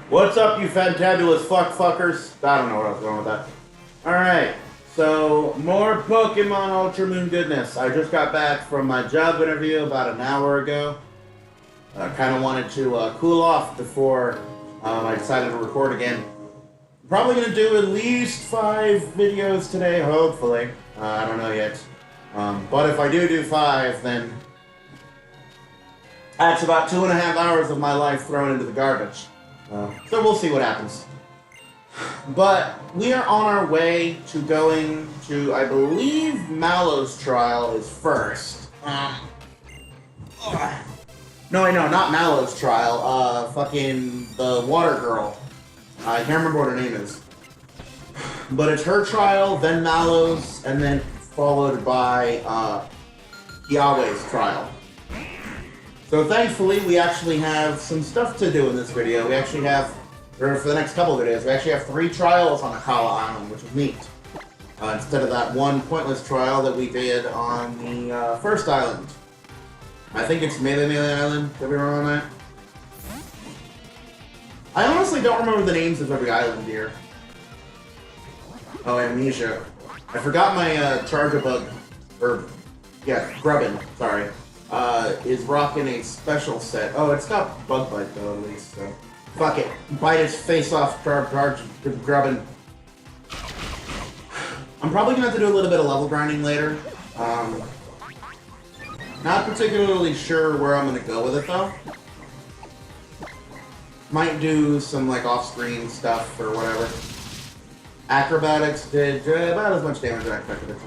What's up, you fantabulous fuckers? I don't know where I was going with that. Alright, so more Pokemon Ultra Moon goodness. I just got back from my job interview about an hour ago. I kind of wanted to cool off before I decided to record again. Probably going to do at least 5 videos today, hopefully. I don't know yet. But if I do 5, then that's about 2.5 hours of my life thrown into the garbage. So we'll see what happens. But we are on our way to going to, I believe, Mallow's trial is first. No, wait, no, not Mallow's trial. Fucking the water girl. I can't remember what her name is. But it's her trial, then Mallow's, and then followed by Yahweh's trial. So thankfully, we actually have some stuff to do in this video. We actually have, or for the next couple of videos, we actually have 3 trials on Akala Island, which is neat. Instead of that one pointless trial that we did on the first island. I think it's Melee Island, could be wrong on that. I honestly don't remember the names of every island here. Oh, amnesia. I forgot my Charjabug, or, yeah, Grubbin, sorry. Is rocking a special set. Oh, it's got Bug Bite though, at least, so. Fuck it. Bite his face off, Grubbin. I'm probably gonna have to do a little bit of level grinding later. Not particularly sure where I'm gonna go with it though. Might do some like off-screen stuff or whatever. Acrobatics did about as much damage as I expected it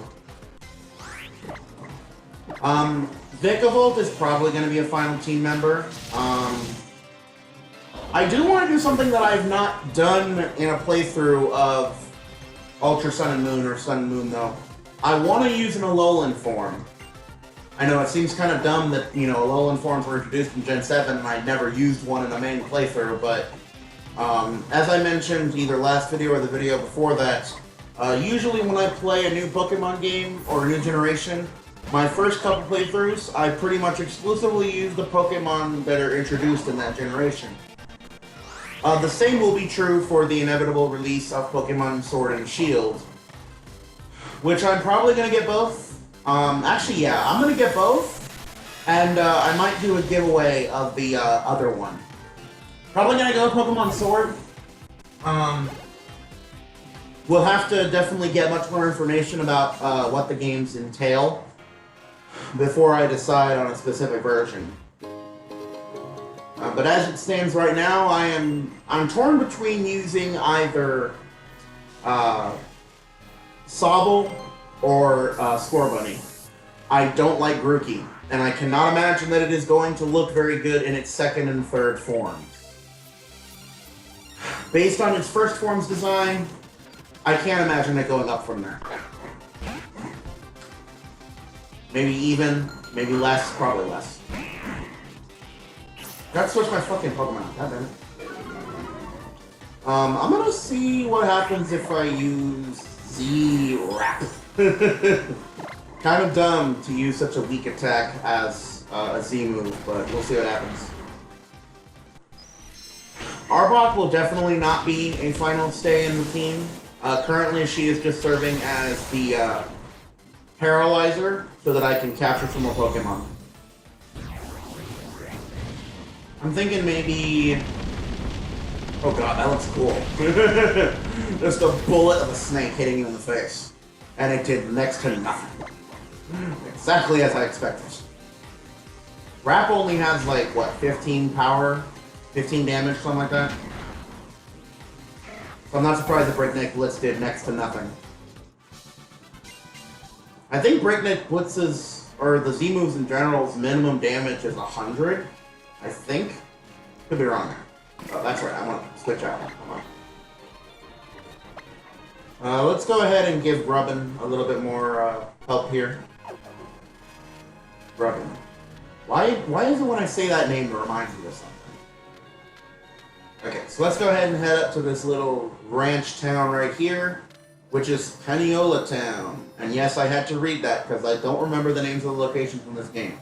to. Vikavolt is probably going to be a final team member. I do want to do something that I've not done in a playthrough of Ultra Sun and Moon, or Sun and Moon though. I want to use an Alolan form. I know it seems kind of dumb that, you know, Alolan forms were introduced in Gen 7 and I never used one in a main playthrough, but as I mentioned either last video or the video before that, usually when I play a new Pokemon game or a new generation, my first couple playthroughs, I pretty much exclusively use the Pokemon that are introduced in that generation. The same will be true for the inevitable release of Pokemon Sword and Shield, which I'm probably going to get both. Actually, yeah, I'm going to get both, and I might do a giveaway of the other one. Probably going to go Pokemon Sword. We'll have to definitely get much more information about what the games entail before I decide on a specific version. But as it stands right now, I'm torn between using either Sobble or Scorbunny. I don't like Grookey, and I cannot imagine that it is going to look very good in its second and third forms. Based on its first form's design, I can't imagine it going up from there. Maybe even, maybe less, probably less. Gotta switch my fucking Pokemon, goddammit. I'm gonna see what happens if I use Z-Wrap. Kind of dumb to use such a weak attack as a Z move, but we'll see what happens. Arbok will definitely not be a final stay in the team. Currently she is just serving as the Paralyzer, so that I can capture some more Pokemon. I'm thinking maybe... Oh god, that looks cool. Just a bullet of a snake hitting you in the face. And it did next to nothing. Exactly as I expected. Wrap only has like, what, 15 power? 15 damage, something like that? So I'm not surprised that Breakneck Blitz did next to nothing. I think Breakneck Blitz's, or the Z moves in general's minimum damage is 100. I think. Could be wrong there. Oh, that's right. I want to switch out. Come on. Let's go ahead and give Grubbin a little bit more help here. Grubbin. Why is it when I say that name it reminds me of something? Okay, so let's go ahead and head up to this little ranch town right here, which is Peniola Town. And yes, I had to read that because I don't remember the names of the locations in this game.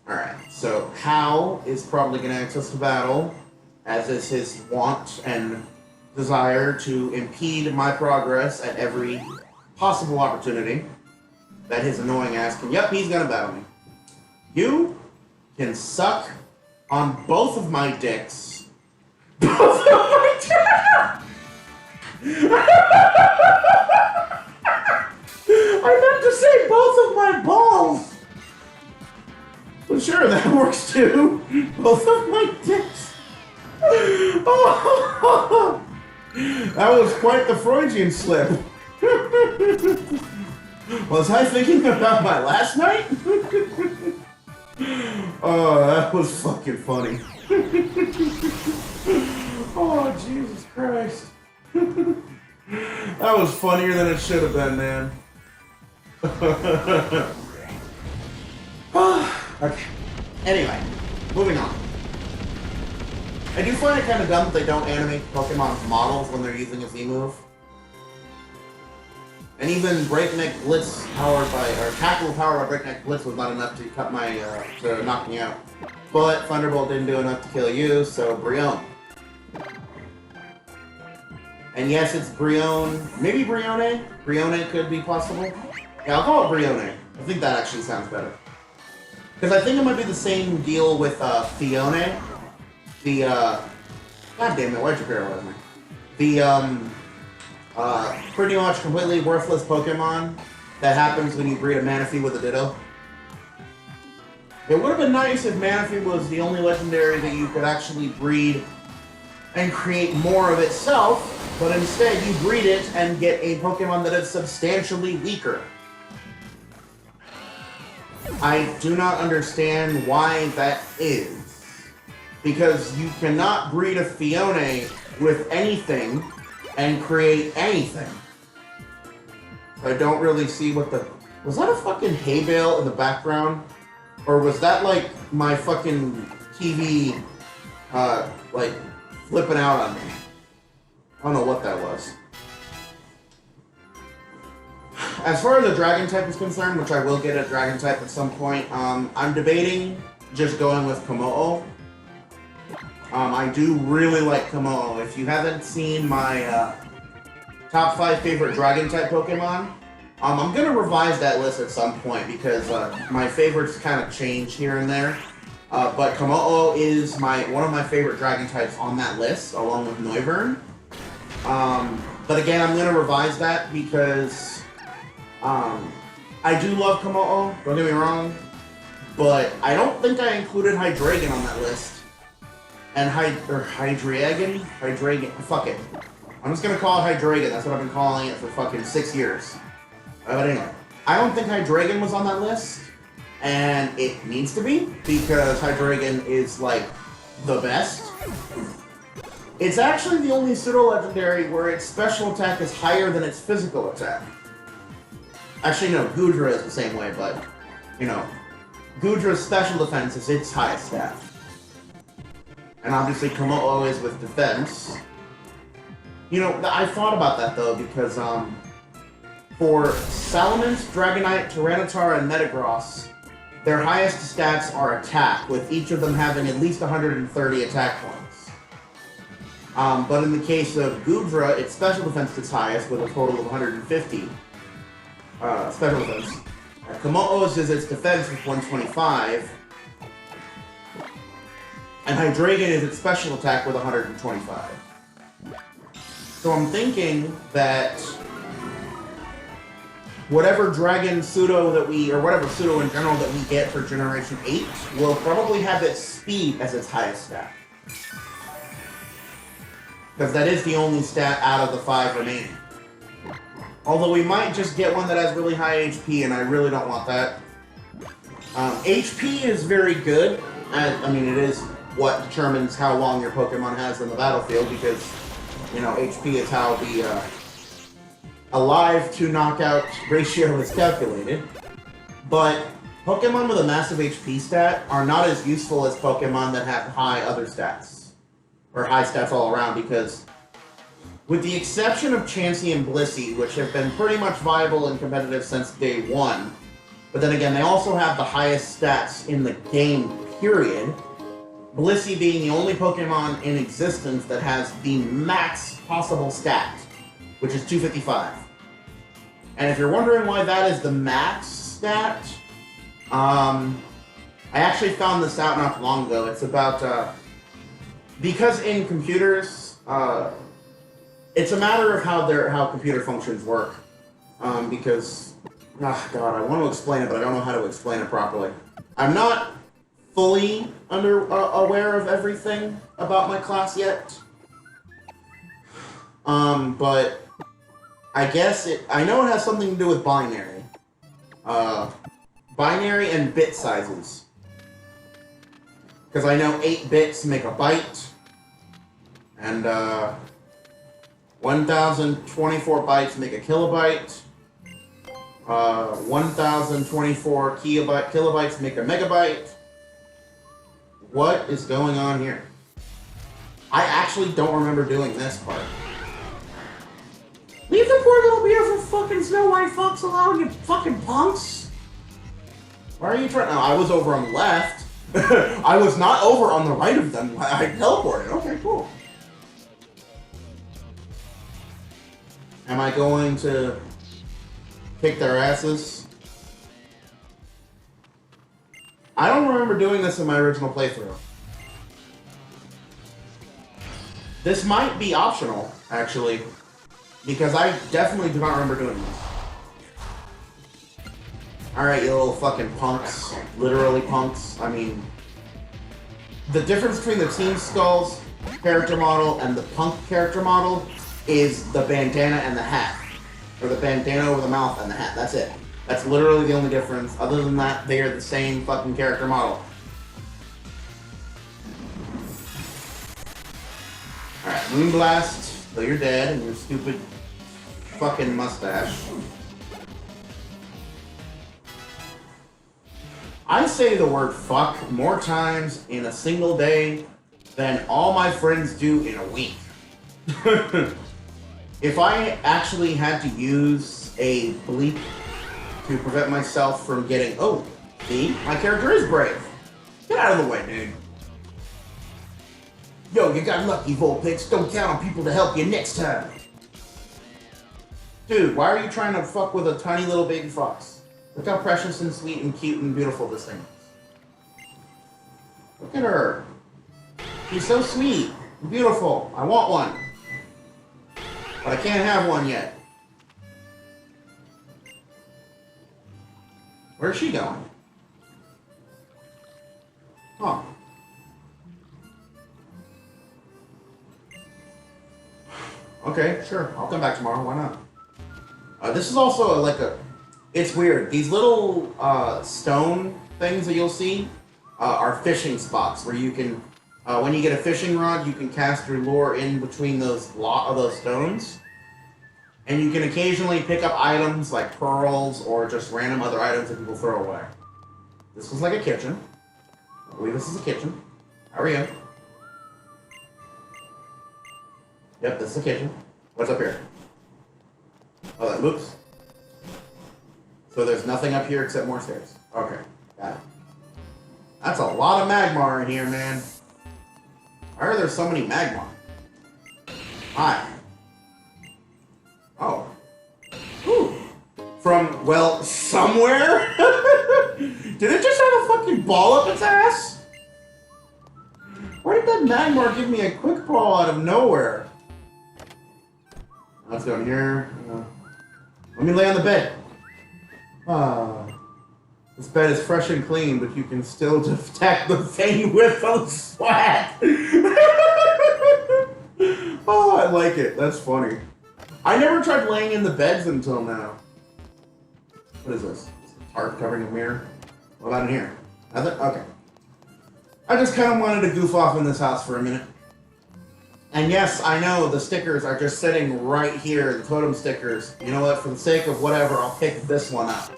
Alright, so So Hal is probably going to access the battle, as is his want and desire to impede my progress at every possible opportunity that his annoying ass can. Yep, he's going to battle me. You can suck on both of my dicks. Both of my dicks! I meant to say both of my balls! Well, sure, that works too. Both of my dicks. Oh, that was quite the Freudian slip. Was I thinking about my last night? Oh, that was fucking funny. Oh, Jesus Christ. That was funnier than it should have been, man. Okay. Anyway, moving on. I do find it kind of dumb that they don't animate Pokemon's models when they're using a Z-move. And even Breakneck Blitz powered by, or Tackle powered by Breakneck Blitz was not enough to cut my, to knock me out. But Thunderbolt didn't do enough to kill you, so Brionne. And yes, it's Brionne, maybe Brionne? Brionne could be possible. Yeah, I'll call it Brionne. I think that actually sounds better. Because I think it might be the same deal with Phione. The, God damn it, why'd you paralyze me? The, pretty much completely worthless Pokemon that happens when you breed a Manaphy with a Ditto. It would have been nice if Manaphy was the only legendary that you could actually breed and create more of itself, but instead you breed it and get a Pokemon that is substantially weaker. I do not understand why that is. Because you cannot breed a Phione with anything and create anything. I don't really see what the... Was that a fucking hay bale in the background? Or was that like my fucking TV, like, flipping out on me? I don't know what that was. As far as the Dragon type is concerned, which I will get a Dragon type at some point, I'm debating just going with Kommo-o. I do really like Kommo-o. If you haven't seen my top 5 favorite Dragon type Pokemon, I'm gonna revise that list at some point because my favorites kind of change here and there. But Kommo-o is one of my favorite Dragon types on that list, along with Noivern. But again, I'm gonna revise that because I do love Kommo-o, don't get me wrong, but I don't think I included Hydreigon on that list. And Hydreigon, fuck it. I'm just gonna call it Hydreigon, that's what I've been calling it for fucking 6 years. But anyway, I don't think Hydreigon was on that list, and it needs to be, because Hydreigon is, like, the best. It's actually the only pseudo-legendary where its special attack is higher than its physical attack. Actually, no, Goodra is the same way, but, you know, Goodra's special defense is its highest stat. And obviously, Kommo-o is with defense. You know, I thought about that, though, because, for Salamence, Dragonite, Tyranitar, and Metagross, their highest stats are attack, with each of them having at least 130 attack points. But in the case of Goodra, its special defense is highest, with a total of 150. Special defense. Kommo-o's is its defense with 125. And Hydreigon is its special attack with 125. So I'm thinking that whatever Dragon Pseudo that or whatever Pseudo in general that we get for Generation 8 will probably have its speed as its highest stat. Because that is the only stat out of the 5 remaining. Although we might just get one that has really high HP, and I really don't want that. HP is very good. I mean, it is what determines how long your Pokemon has in the battlefield, because, you know, HP is how the alive to knockout ratio is calculated. But Pokemon with a massive HP stat are not as useful as Pokemon that have high other stats. Or high stats all around, because with the exception of Chansey and Blissey, which have been pretty much viable and competitive since day one, but then again, they also have the highest stats in the game, period. Blissey being the only Pokemon in existence that has the max possible stat, which is 255. And if you're wondering why that is the max stat, I actually found this out not long ago. It's about, because in computers, it's a matter of how computer functions work. Because, oh God, I want to explain it, but I don't know how to explain it properly. I'm not fully aware of everything about my class yet. But I guess I know it has something to do with binary. Binary and bit sizes. Because I know 8 bits make a byte, and 1024 bytes make a kilobyte. 1024 kilobytes make a megabyte. What is going on here? I actually don't remember doing this part. Leave the poor little beautiful fucking Snow White Fox alone, you fucking punks! Why are you trying? No, I was over on the left. I was not over on the right of them. I teleported. Okay, cool. Am I going to kick their asses? I don't remember doing this in my original playthrough. This might be optional, actually, because I definitely do not remember doing this. Alright, you little fucking punks. Literally punks. I mean, the difference between the Team Skulls character model and the punk character model is the bandana and the hat. Or the bandana over the mouth and the hat. That's it. That's literally the only difference. Other than that, they are the same fucking character model. Alright, Moonblast, though you're dead and your stupid fucking mustache. I say the word fuck more times in a single day than all my friends do in a week. If I actually had to use a bleep to prevent myself from getting... Oh, see? My character is brave. Get out of the way, dude. Yo, you got lucky, Vulpix. Don't count on people to help you next time. Dude, why are you trying to fuck with a tiny little baby fox? Look how precious and sweet and cute and beautiful this thing is. Look at her. She's so sweet and beautiful. I want one. But I can't have one yet. Where's she going? Oh. Okay, sure. I'll come back tomorrow. Why not? This is also like a... It's weird. These little stone things that you'll see are fishing spots where you can... when you get a fishing rod, you can cast your lure in between those stones. And you can occasionally pick up items like pearls or just random other items that people throw away. This was like a kitchen. I believe this is a kitchen. How are you? Yep, this is a kitchen. What's up here? Oh, that loops. So there's nothing up here except more stairs. Okay, got it. That's a lot of Magmar in here, man. Why are there so many Magmar? Hi. Oh. Ooh. From, well, somewhere? Did it just have a fucking ball up its ass? Why did that Magmar give me a quick ball out of nowhere? Let's go in here. Let me lay on the bed. This bed is fresh and clean, but you can still detect the faint whiff of sweat. Oh, I like it. That's funny. I never tried laying in the beds until now. What is this? A tarp covering a mirror? What about in here? Nothing? Okay. I just kind of wanted to goof off in this house for a minute. And yes, I know the stickers are just sitting right here, the totem stickers. You know what? For the sake of whatever, I'll pick this one up.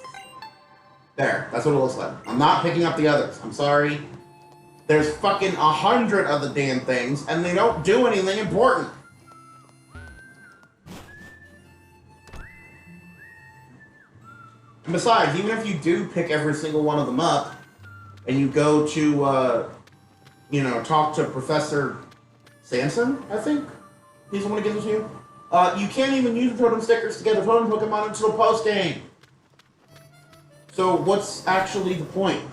There. That's what it looks like. I'm not picking up the others. I'm sorry. There's fucking 100 of the damn things, and they don't do anything important. And besides, even if you do pick every single one of them up, and you go to, talk to Professor Sanson, I think? He's the one who gives it to you? You can't even use the totem stickers to get the totem Pokemon until post-game. So what's actually the point?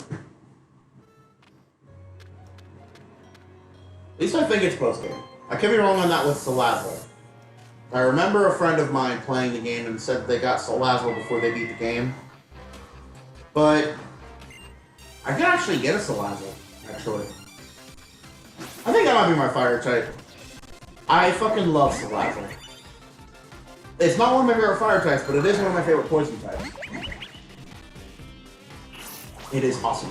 At least I think it's post-game. I could be wrong on that with Salazzle. I remember a friend of mine playing the game and said they got Salazzle before they beat the game. But I can actually get a Salazzle, actually. I think that might be my fire type. I fucking love Salazzle. It's not one of my favorite fire types, but it is one of my favorite poison types. It is awesome.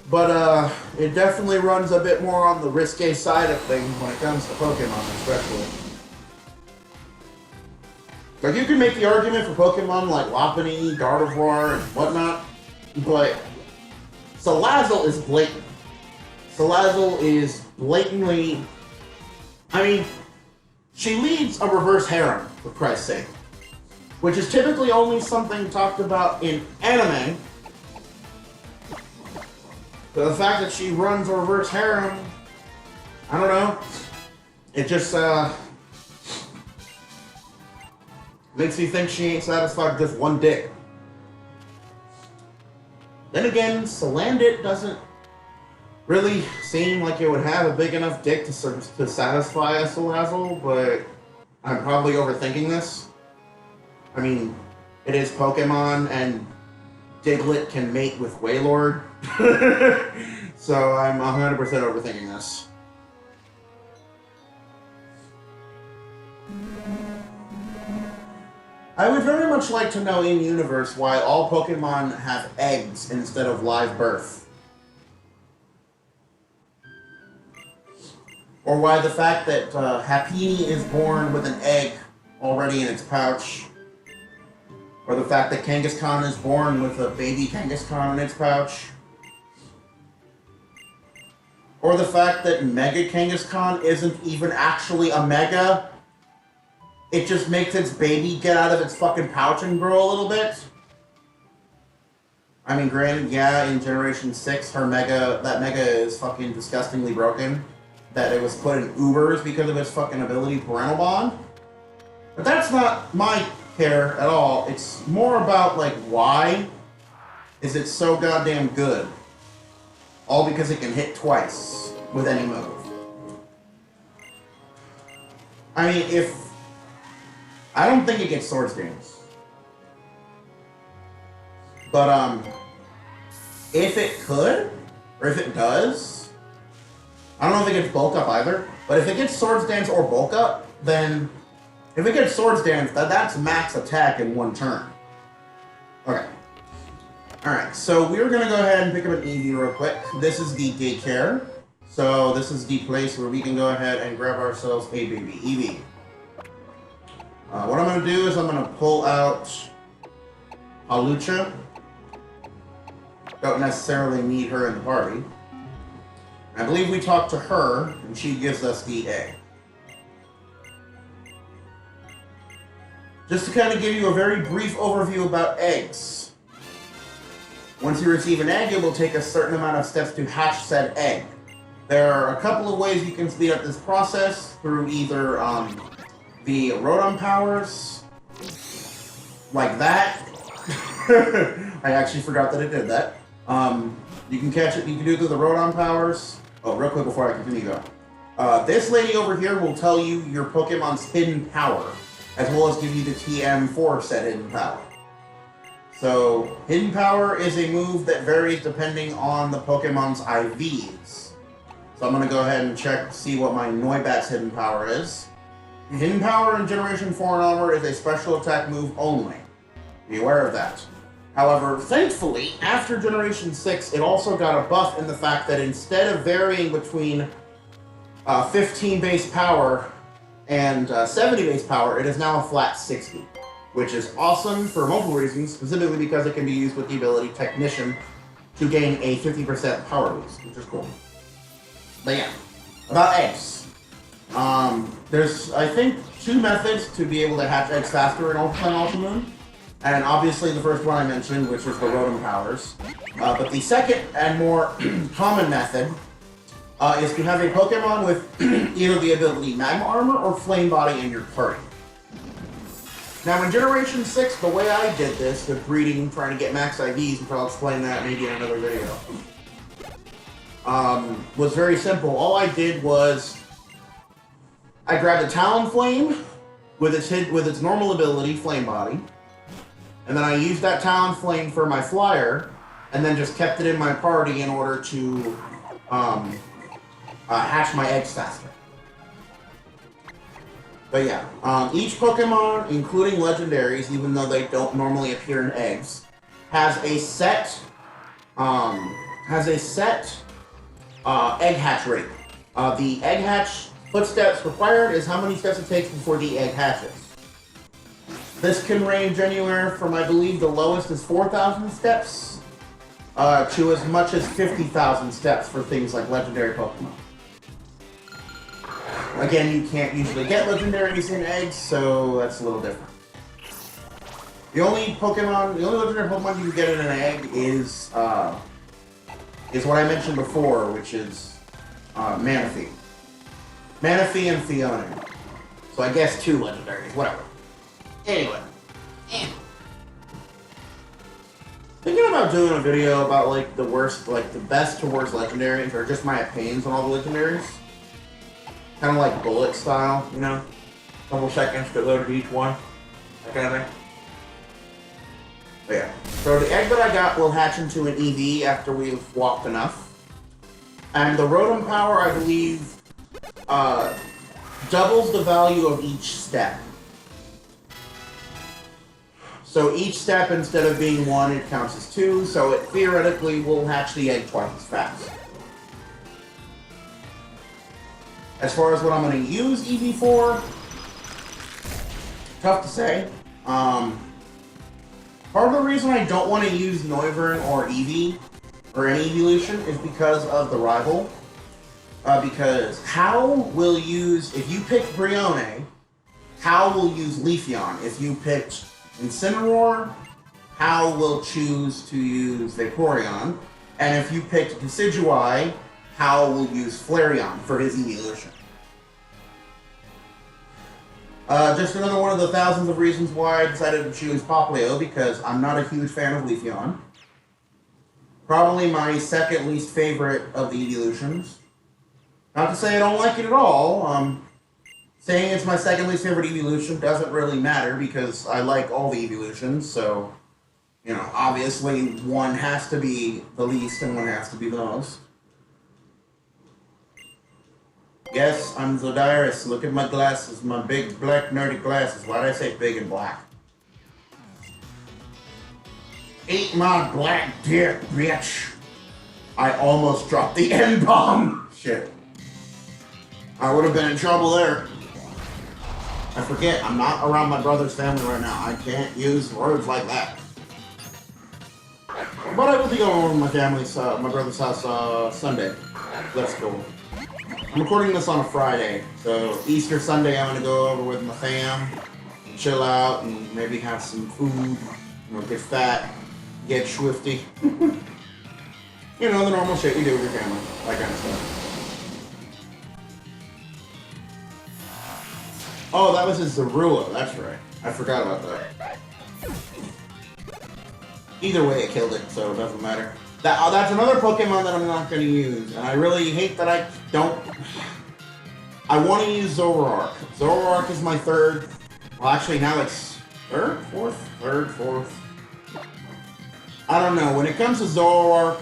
But, it definitely runs a bit more on the risque side of things when it comes to Pokemon, especially. Like, you can make the argument for Pokemon like Lopunny, Gardevoir, and whatnot, but Salazzle is blatant. Salazzle is blatantly... I mean, she leads a reverse harem, for Christ's sake. Which is typically only something talked about in anime. But the fact that she runs a reverse harem, I don't know. It just, makes me think she ain't satisfied with just one dick. Then again, Salandit doesn't really seem like it would have a big enough dick to satisfy a Salazzle, but I'm probably overthinking this. I mean, it is Pokemon, and Diglett can mate with Wailord. So I'm 100% overthinking this. I would very much like to know in universe why all Pokemon have eggs instead of live birth. Or why the fact that Happiny is born with an egg already in its pouch. Or the fact that Kangaskhan is born with a baby Kangaskhan in its pouch. Or the fact that Mega Kangaskhan isn't even actually a Mega. It just makes its baby get out of its fucking pouch and grow a little bit. I mean, granted, yeah, in Generation 6, that Mega is fucking disgustingly broken. That it was put in Ubers because of its fucking ability Parental Bond. But that's not my care at all. It's more about, like, why is it so goddamn good? All because it can hit twice with any move. I mean, I don't think it gets Swords Dance. But, if it could, or if it does, I don't know if it gets Bulk Up either, but if it gets Swords Dance or Bulk Up, then if it gets Swords Dance, that's max attack in one turn. Okay. Alright, so we're going to go ahead and pick up an Eevee real quick. This is the daycare. So this is the place where we can go ahead and grab ourselves a baby Eevee. What I'm going to do is I'm going to pull out Hawlucha. Don't necessarily need her in the party. I believe we talked to her, and she gives us the egg. Just to kind of give you a very brief overview about eggs. Once you receive an egg, it will take a certain amount of steps to hatch said egg. There are a couple of ways you can speed up this process through either the Rotom powers, like that. I actually forgot that it did that. You can catch it, you can do it through the Rotom powers. Oh, real quick before I continue though. This lady over here will tell you your Pokemon's hidden power, as well as give you the TM for said hidden power. So, hidden power is a move that varies depending on the Pokemon's IVs. So I'm going to go ahead and check to see what my Noibat's hidden power is. Hidden power in Generation 4 and onward is a special attack move only. Be aware of that. However, thankfully, after Generation 6, it also got a buff in the fact that instead of varying between 15 base power and 70 base power, it is now a flat 60. Which is awesome for multiple reasons, specifically because it can be used with the ability Technician to gain a 50% power boost, which is cool. But yeah, about eggs. There's, I think, 2 methods to be able to hatch eggs faster in Ultra Sun, Ultra Moon. And obviously the first one I mentioned, which was the Rotom Powers. But the second and more common method is to have a Pokemon with either the ability Magma Armor or Flame Body in your party. Now in Generation 6, the way I did this with breeding, trying to get max IVs, which I'll explain that maybe in another video, was very simple. All I did was I grabbed a Talonflame with its normal ability, Flame Body, and then I used that Talonflame for my flyer, and then just kept it in my party in order to hatch my eggs faster. But yeah, each Pokemon, including legendaries, even though they don't normally appear in eggs, has a set egg hatch rate. The egg hatch footsteps required is how many steps it takes before the egg hatches. This can range anywhere from, I believe, the lowest is 4,000 steps to as much as 50,000 steps for things like legendary Pokemon. Again, you can't usually get legendaries in eggs, so that's a little different. The only legendary Pokemon you can get in an egg is what I mentioned before, which is Manaphy. Manaphy and Phione. So I guess 2 legendaries, whatever. Anyway. Thinking about doing a video about like the best to worst legendaries, or just my opinions on all the legendaries. Kind of like bullet style, you know? Couple seconds to load each one. That kind of thing. But yeah. So the egg that I got will hatch into an EV after we've walked enough. And the Rotom Power, I believe, doubles the value of each step. So each step, instead of being 1, it counts as 2, so it theoretically will hatch the egg twice as fast. As far as what I'm going to use EV for, tough to say. Part of the reason I don't want to use Noivern or Eevee, or any evolution, is because of the rival. Because Hau will use, if you pick Brionne, Hau will use Leafeon. If you picked Incineroar, Hau will choose to use Vaporeon. And if you picked Decidueye, Hau will use Flareon for his evolution. Just another one of the thousands of reasons why I decided to choose Popplio, because I'm not a huge fan of Leafeon. Probably my second least favorite of the evolutions. Not to say I don't like it at all. Saying it's my second least favorite evolution doesn't really matter, because I like all the evolutions, so, you know, obviously one has to be the least and one has to be the most. Yes, I'm Zodiris. Look at my glasses, my big black nerdy glasses. Why did I say big and black? Eat my black dick, bitch. I almost dropped the N-bomb. Shit. I would have been in trouble there. I forget, I'm not around my brother's family right now. I can't use words like that. But I will be going over to my family's, my brother's house, Sunday. Let's go. I'm recording this on a Friday, so Easter Sunday I'm gonna go over with my fam, and chill out, and maybe have some food, you know, get fat, get swifty. You know, the normal shit you do with your family, that kind of stuff. Oh, that was his Zorua, that's right. I forgot about that. Either way, it killed it, so it doesn't matter. That's another Pokemon that I'm not going to use, and I really hate that I don't... I want to use Zoroark. Zoroark is my third... Well, actually, now it's... Third? Fourth? I don't know. When it comes to Zoroark,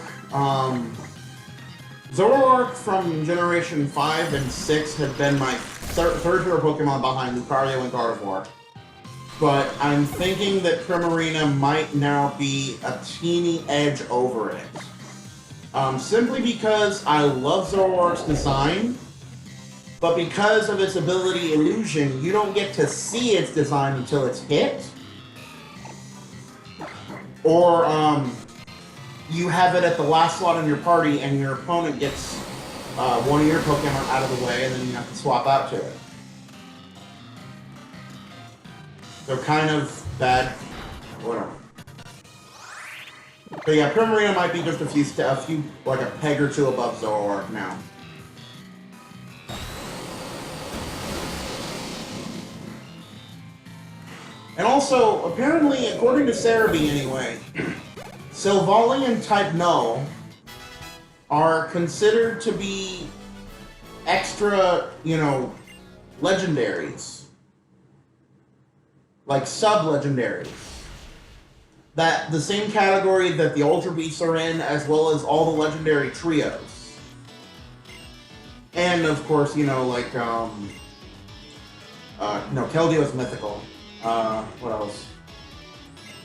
Zoroark from Generation 5 and 6 had been my third hero Pokemon behind Lucario and Gardevoir. But I'm thinking that Primarina might now be a teeny edge over it. Simply because I love Zoroark's design, but because of its ability Illusion, you don't get to see its design until it's hit. Or, you have it at the last slot in your party and your opponent gets one of your Pokemon out of the way and then you have to swap out to it. So kind of bad whatever. But yeah, Primarina might be just a few, like a peg or two above Zoroark now. And also, apparently, according to Cerebi anyway, Silvally and Type Null are considered to be extra, legendaries. Like sub-legendaries. That the same category that the Ultra Beasts are in, as well as all the legendary trios. And of course, Keldeo is mythical. What else?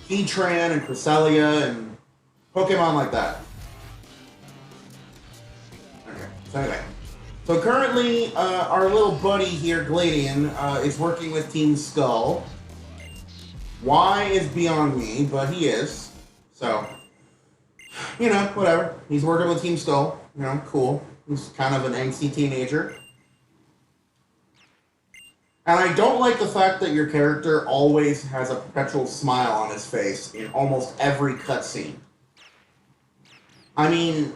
Heatran and Cresselia and Pokemon like that. Okay, so anyway. So currently, our little buddy here, Gladian, is working with Team Skull. Why is beyond me, but he is. So, whatever. He's working with Team Skull. Cool. He's kind of an angsty teenager. And I don't like the fact that your character always has a perpetual smile on his face in almost every cutscene. I mean,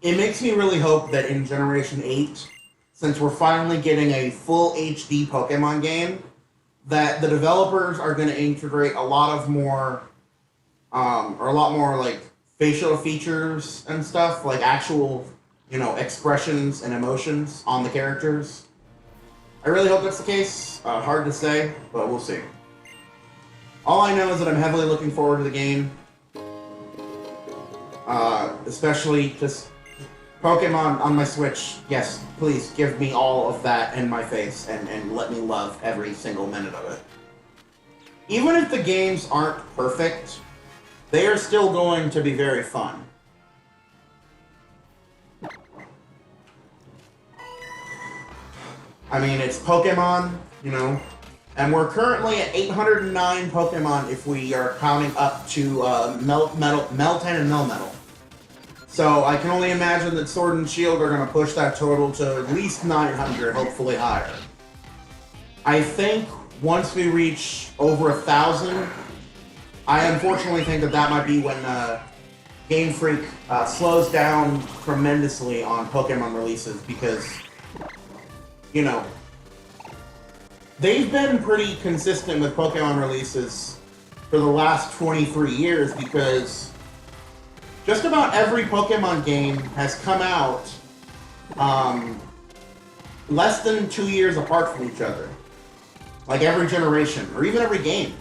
it makes me really hope that in Generation 8, since we're finally getting a full HD Pokemon game, that the developers are going to integrate a lot more like facial features and stuff, like actual, expressions and emotions on the characters. I really hope that's the case. Hard to say, but we'll see. All I know is that I'm heavily looking forward to the game. Especially just Pokemon on my Switch. Yes, please give me all of that in my face and let me love every single minute of it. Even if the games aren't perfect, they are still going to be very fun. I mean, it's Pokemon, and we're currently at 809 Pokemon if we are counting up to Meltan and Melmetal. So I can only imagine that Sword and Shield are going to push that total to at least 900, hopefully higher. I think once we reach over 1,000, I unfortunately think that might be when Game Freak slows down tremendously on Pokemon releases because, they've been pretty consistent with Pokemon releases for the last 23 years because just about every Pokemon game has come out less than 2 years apart from each other. Like every generation, or even every game.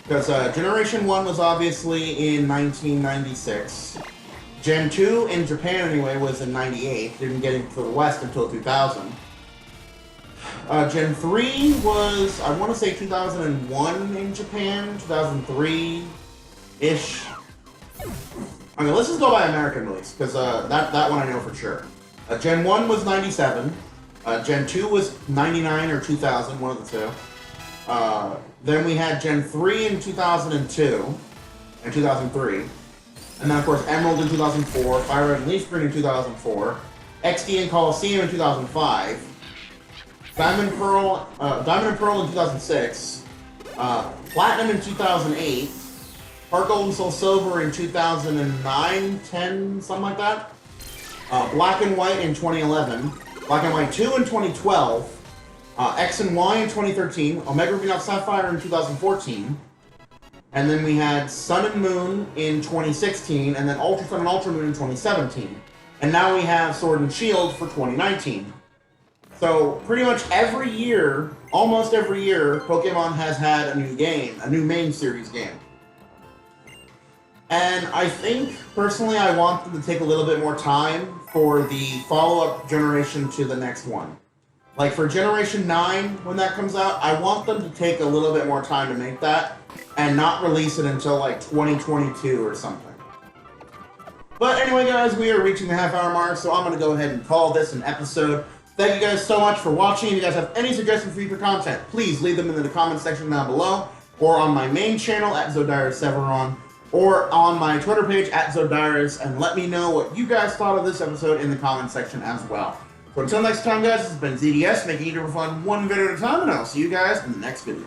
Because Generation 1 was obviously in 1996. Gen 2, in Japan anyway, was in 98. Didn't get into the West until 2000. Gen 3 was, I want to say 2001 in Japan, 2003-ish. I mean, let's just go by American release, because that one I know for sure. Gen 1 was 97, Gen 2 was 99 or 2000, one of the two. Then we had Gen 3 in 2002, and 2003. And then, of course, Emerald in 2004, Fire Red and Leaf Green in 2004, XD and Coliseum in 2005, Diamond and Pearl in 2006, Platinum in 2008, Heart Gold and Soul Silver in 2009, 10, something like that. Black and White in 2011, Black and White 2 in 2012, X and Y in 2013, Omega Ruby Alpha Sapphire in 2014, and then we had Sun and Moon in 2016, and then Ultra Sun and Ultra Moon in 2017. And now we have Sword and Shield for 2019. So, pretty much every year, almost every year, Pokemon has had a new game, a new main series game. And I think, personally, I want them to take a little bit more time for the follow-up generation to the next one. Like, for Generation 9, when that comes out, I want them to take a little bit more time to make that, and not release it until, like, 2022 or something. But anyway, guys, we are reaching the half-hour mark, so I'm going to go ahead and call this an episode. Thank you guys so much for watching. If you guys have any suggestions for future content, please leave them in the comment section down below, or on my main channel at Zodyrus7ron, or on my Twitter page at Zodyrus, and let me know what you guys thought of this episode in the comment section as well. So until next time, guys, this has been ZDS, making it for fun one video at a time, and I'll see you guys in the next video.